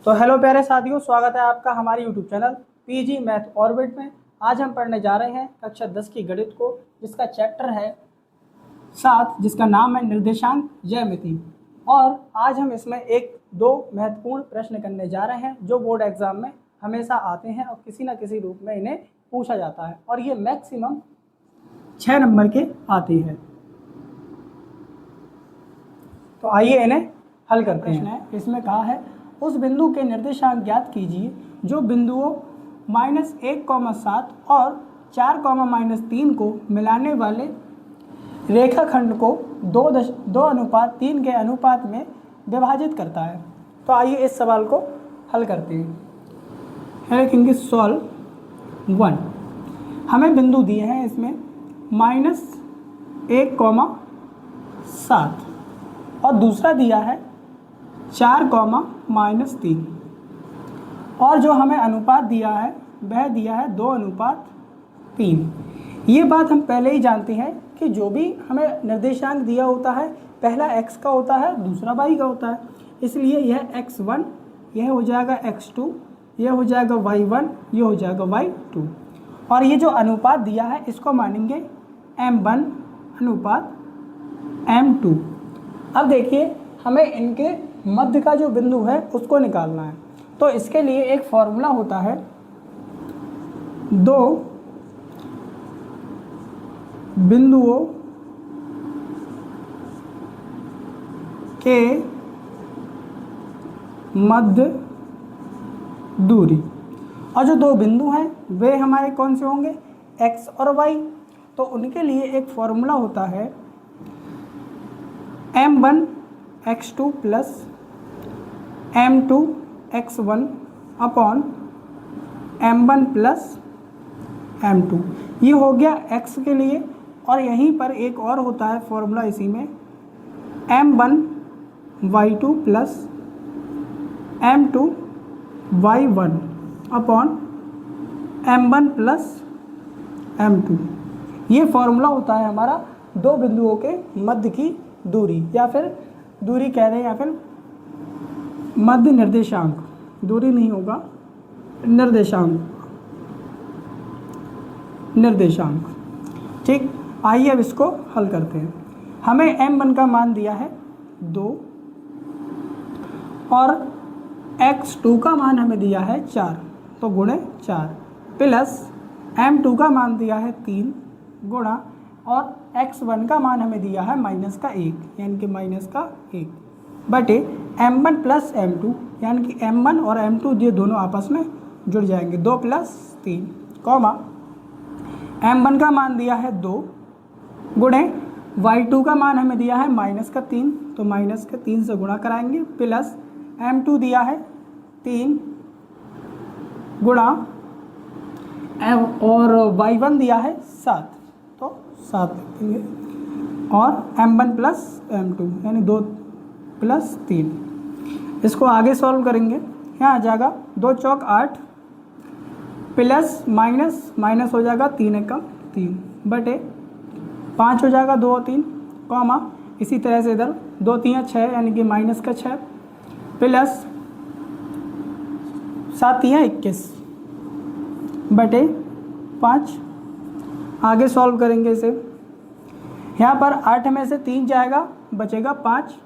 तो हेलो प्यारे साथियों, स्वागत है आपका हमारे YouTube channel PG math orbit में। आज हम पढ़ने जा रहे हैं कक्षा 10 की गणित को, जिसका चैप्टर है 7, जिसका नाम है निर्देशांक ज्यामिति। और आज हम इसमें एक दो महत्वपूर्ण प्रश्न करने जा रहे हैं जो बोर्ड एग्जाम में हमेशा आते हैं और किसी न किसी रूप में इन्हें पूछा जाता है, और ये मैक्सिमम 6 नंबर के आती है। तो आइए इन्हें हल करते हैं। इसमें कहा है उस बिंदु के निर्देशांक ज्ञात कीजिए जो बिंदुओं -1,7 और 4,-3 को मिलाने वाले रेखाखंड को 2:3 के अनुपात में विभाजित करता है। तो आइए इस सवाल को हल करते हैं। लिखेंगे सॉल्व 1। हमें बिंदु दिए हैं इसमें -1,7 और दूसरा दिया है 4,-3, और जो हमें अनुपात दिया है वह दिया है 2:3। ये बात हम पहले ही जानते हैं कि जो भी हमें निर्देशांक दिया होता है पहला x का होता है, दूसरा y का होता है। इसलिए यह x1, यह हो जाएगा x2, यह हो जाएगा y1, यह हो जाएगा y2। और ये जो अनुपात दिया है इसको मानेंगे m1 अनुपात m2। अब देखिए हमें इनके मध्य का जो बिंदु है उसको निकालना है। तो इसके लिए एक फॉर्मूला होता है, दो बिंदुओं के मध्य दूरी। और जो दो बिंदु हैं वे हमारे कौन से होंगे, x और y। तो उनके लिए एक फॉर्मूला होता है m1 x2 plus m2 x1 upon m1 plus m2। ये हो गया x के लिए। और यहीं पर एक और होता है फॉर्मूला इसी में, m1 y2 plus m2 y1 upon m1 plus m2। ये फॉर्मूला होता है हमारा दो बिंदुओं के मध्य की दूरी, या फिर दूरी कह रहे हैं, या फिर मध्य निर्देशांक। दूरी नहीं होगा, निर्देशांक। ठीक, आइए अब इसको हल करते हैं। हमें m1 का मान दिया है 2 और x2 का मान हमें दिया है 4, तो गुणे 4 प्लस m2 का मान दिया है 3 गुणा, और x1 का मान हमें दिया है -1, यानी कि -1 बटे m1 प्लस m2, यानी कि m1 और m2 ये दोनों आपस में जुड़ जाएंगे। 2 + 3 कॉमा m1 का मान दिया है 2 गुणे y2 का मान हमें दिया है -3, तो -3 से गुणा कराएंगे, प्लस m2 दिया है 3 गुणा और y1 दिया है 7, तो 7 लिखेंगे, और m1 प्लस m2 यानी 2 + 3। इसको आगे सॉल्व करेंगे। यहाँ आ जाएगा 2 चौक 8 प्लस माइनस हो जाएगा 3 एकम 3 बटे 5 हो जाएगा 2 और 3 कॉमा, इसी तरह से इधर 2 3 6 यानी कि -6 प्लस 7 3 21 बटे 5। आगे सॉल्व करेंगे इसे। यहाँ पर 8 में से 3 जाएगा, बचेगा 5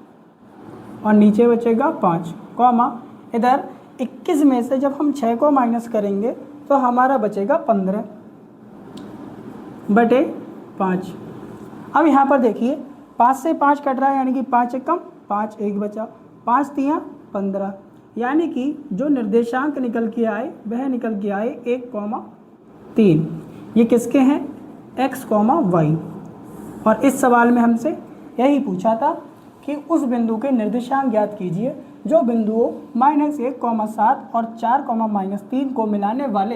और नीचे बचेगा 5 कॉमा, इधर 21 में से जब हम 6 को माइनस करेंगे तो हमारा बचेगा 15 बटे 5। अब यहाँ पर देखिए 5 से 5 कट रहा है, यानी कि 5 एकम 5, 1 बचा, 5 3 15, यानी कि जो निर्देशांक निकल के आए वह निकल के आए 1,3। ये किसके हैं, x, y। और इस सवाल में हमसे यही पूछा था कि उस बिंदु के निर्देशांक ज्ञात कीजिए जो बिंदुओं -1,7 और 4,-3 को मिलाने वाले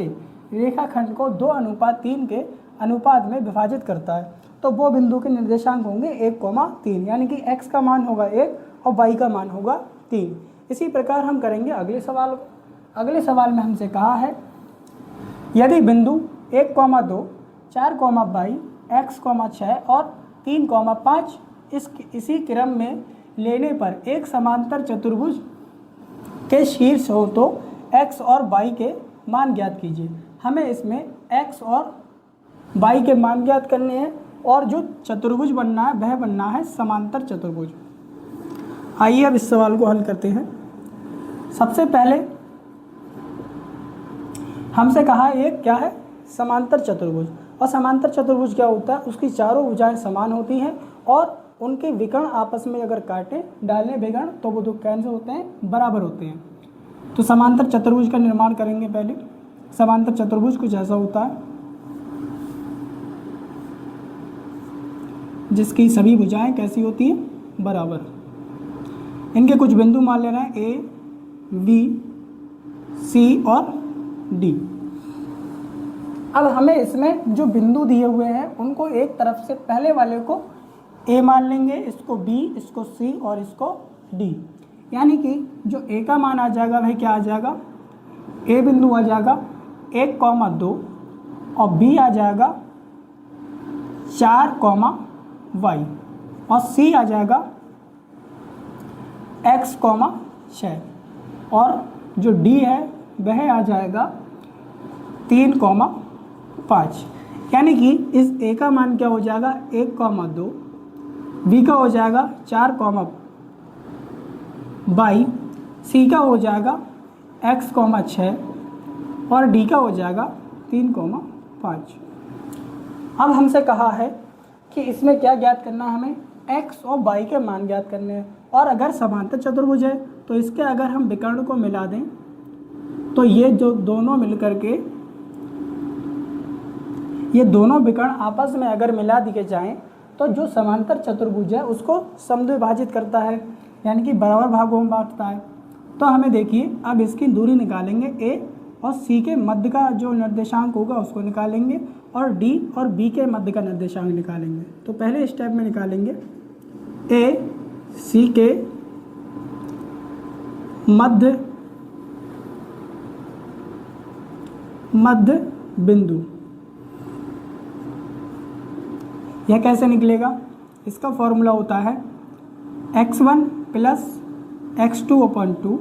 रेखाखंड को 2:3 के अनुपात में विभाजित करता है। तो वो बिंदु के निर्देशांक होंगे 1,3, यानी कि x का मान होगा 1 और y का मान होगा 3। इसी प्रकार हम करेंगे अगले सवाल को। अगले सवाल में हमसे कहा है यदि बिंदु 1,2, 4,22, x, 6 और 3,5 इसी क्रम में लेने पर एक समांतर चतुर्भुज के शीर्ष हो तो x और y के मान ज्ञात कीजिए। हमें इसमें x और y के मान ज्ञात करने हैं और जो चतुर्भुज बनना है वह बनना है समांतर चतुर्भुज। आइए अब इस सवाल को हल करते हैं। सबसे पहले हमसे कहा एक क्या है, समांतर चतुर्भुज। और समांतर चतुर्भुज क्या होता है, उसकी चारों भुजाएं समान होती हैं और उनके विकर्ण आपस में अगर काटें डालें विकर्ण तो वो दो कैंसिल होते हैं, बराबर होते हैं। तो समांतर चतुर्भुज का निर्माण करेंगे। पहले समांतर चतुर्भुज कुछ ऐसा होता है जिसकी सभी भुजाएं कैसी होती हैं, बराबर। इनके कुछ बिंदु मान ले रहे हैं ए, बी, सी और डी। अब हमें इसमें जो बिंदु दिए हुए हैं उनको एक तरफ से पहले वाले को ए मान लेंगे, इसको बी, इसको सी और इसको डी। यानी कि जो ए का मान आ जाएगा वह क्या आ जाएगा, ए बिंदु आ जाएगा 1,2 और बी आ जाएगा 4,y और सी आ जाएगा x,6 और जो डी है वह आ जाएगा 3,5। यानी कि इस ए का मान क्या हो जाएगा 1,2, बी का हो जाएगा 4,y, सी का हो जाएगा x,6 और डी का हो जाएगा 3,5। अब हमसे कहा है कि इसमें क्या ज्ञात करना है, हमें x और y के मान ज्ञात करने हैं। और अगर समांतर चतुर्भुज है तो इसके अगर हम विकर्ण को मिला दें तो ये जो दोनों मिलकर के ये दोनों विकर्ण आपस में अगर मिला दिए जाएं तो जो समांतर चतुर्भुज है उसको समद्विभाजित करता है, यानी कि बराबर भागों में बांटता है। तो हमें देखिए अब इसकी दूरी निकालेंगे, ए और सी के मध्य का जो निर्देशांक होगा उसको निकालेंगे और डी और बी के मध्य का निर्देशांक निकालेंगे। तो पहले स्टेप में निकालेंगे ए सी के मध्य बिंदु। यह कैसे निकलेगा, इसका फॉर्मूला होता है x1 प्लस x2/2,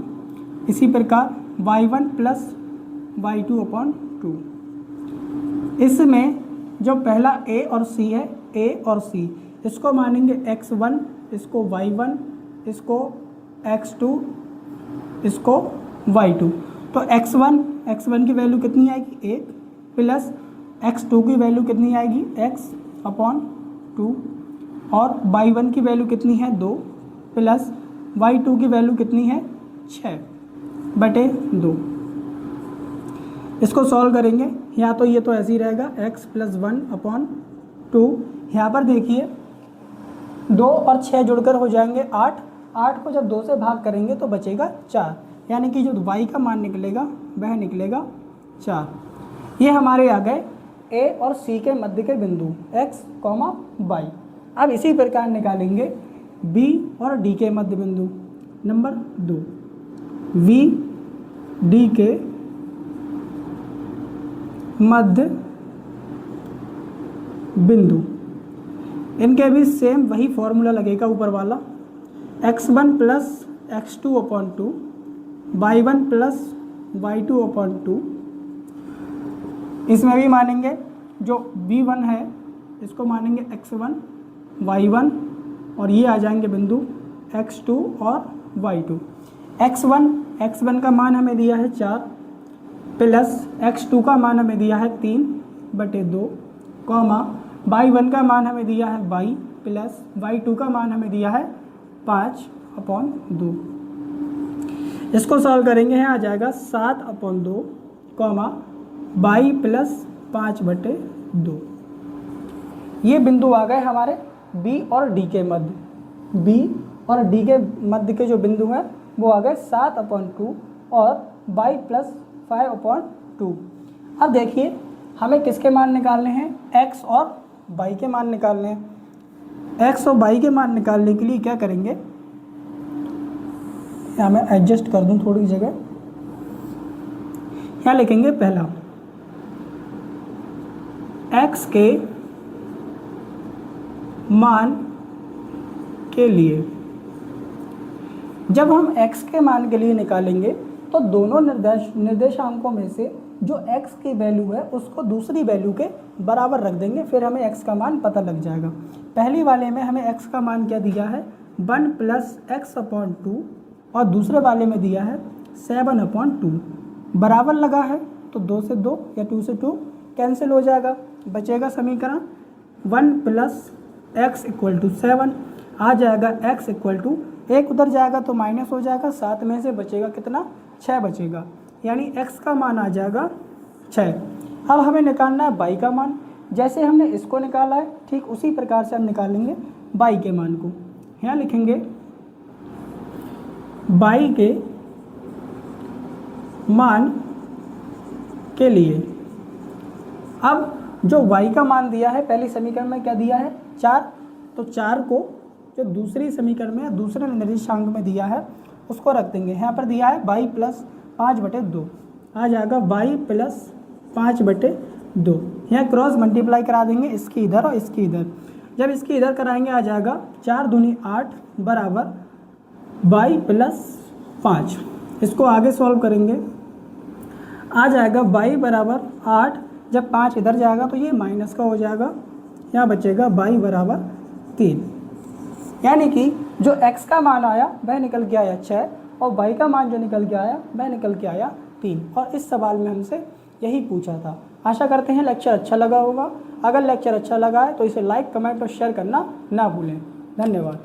इसी प्रकार y1 प्लस y2/2। इसमें जो पहला a और c है, a और c इसको मानेंगे x1, इसको y1, इसको x2, इसको y2। तो x1 की वैल्यू कितनी आएगी 1 प्लस x2 की वैल्यू कितनी आएगी x/2 और y1 की वैल्यू कितनी है 2 प्लस y2 की वैल्यू कितनी है 6/2। इसको सॉल्व करेंगे, या तो ये तो ऐसे ही रहेगा x + 1/2। यहाँ पर देखिए 2 और 6 जुड़कर हो जाएंगे 8। 8 को जब 2 से भाग करेंगे तो बचेगा 4, यानी कि जो y का मान निकलेगा वह निकलेगा 4। ये हमारे आ गए a और c के मध्य के बिंदु x, y। अब इसी प्रकार निकालेंगे b और d के मध्य बिंदु नंबर 2, v d के मध्य बिंदु। इनके भी सेम वही फॉर्मूला लगेगा ऊपर वाला, x1 plus x2/2, y1 plus y2/2। इसमें भी मानेंगे जो v1 है इसको मानेंगे x1, y1 और ये आ जाएंगे बिंदु x2 और y2। x1 का मान हमें दिया है 4 प्लस x2 का मान हमें दिया है 3/2, y1 का मान हमें दिया है y प्लस y2 का मान हमें दिया है 5/2। इसको सॉल्व करेंगे, यहाँ आ जाएगा 7/2, y प्लस 5/2। ये बिंदु आ गए हमारे b और d के मध्य। b और d के मध्य के जो बिंदु हैं वो आ गए 7/2 और y प्लस 5/2। अब देखिए हमें किसके मान निकालने हैं, x और y के मान निकालने हैं। x और y के मान निकालने के लिए क्या करेंगे, यहाँ मैं एडजस्ट कर दूँ थोड़ी जगह। यहाँ लिखेंगे पहला x के मान के लिए। जब हम x के मान के लिए निकालेंगे तो दोनों निर्देशांकों में से जो x की वैल्यू है उसको दूसरी वैल्यू के बराबर रख देंगे, फिर हमें x का मान पता लग जाएगा। पहली वाले में हमें x का मान क्या दिया है 1 + x/2 और दूसरे वाले में दिया है 7/2। बराबर लगा है तो 2 से 2 या 2 से 2 कैंसिल हो जाएगा, बचेगा समीकरण 1 + x = 7 आ जाएगा। x = 1 उधर जाएगा तो माइनस हो जाएगा, 7 में से बचेगा कितना 6 बचेगा, यानी x का मान आ जाएगा 6। अब हमें निकालना है y का मान। जैसे हमने इसको निकाला है ठीक उसी प्रकार से हम निकालेंगे y के मान को। यहाँ लिखेंगे y के मान के लिए। अब जो y का मान दिया है पहली समीकरण में क्या दिया है 4, तो 4 को जो दूसरी समीकरण में दूसरे निर्देशांक में दिया है उसको रख देंगे। यहाँ पर दिया है y + 5/2 आ जाएगा y + 5/2। यहाँ क्रॉस मल्टीप्लाई करा देंगे इसकी इधर और इसकी इधर। जब इसकी इधर कराएंगे आ जाएगा 4 दूनी 8 बराबर y + 5। इसको आगे सॉल्व करेंगे आ जाएगा y बराबर 8, जब 5 इधर जाएगा तो ये माइनस का हो जाएगा, यहाँ बचेगा y बराबर 3। यानी कि जो x का मान आया वह निकल के आया 6 और y का मान जो निकल के आया वह निकल के आया 3। और इस सवाल में हमसे यही पूछा था। आशा करते हैं लेक्चर अच्छा लगा होगा। अगर लेक्चर अच्छा लगा है तो इसे लाइक, कमेंट और शेयर करना ना भूलें। धन्यवाद।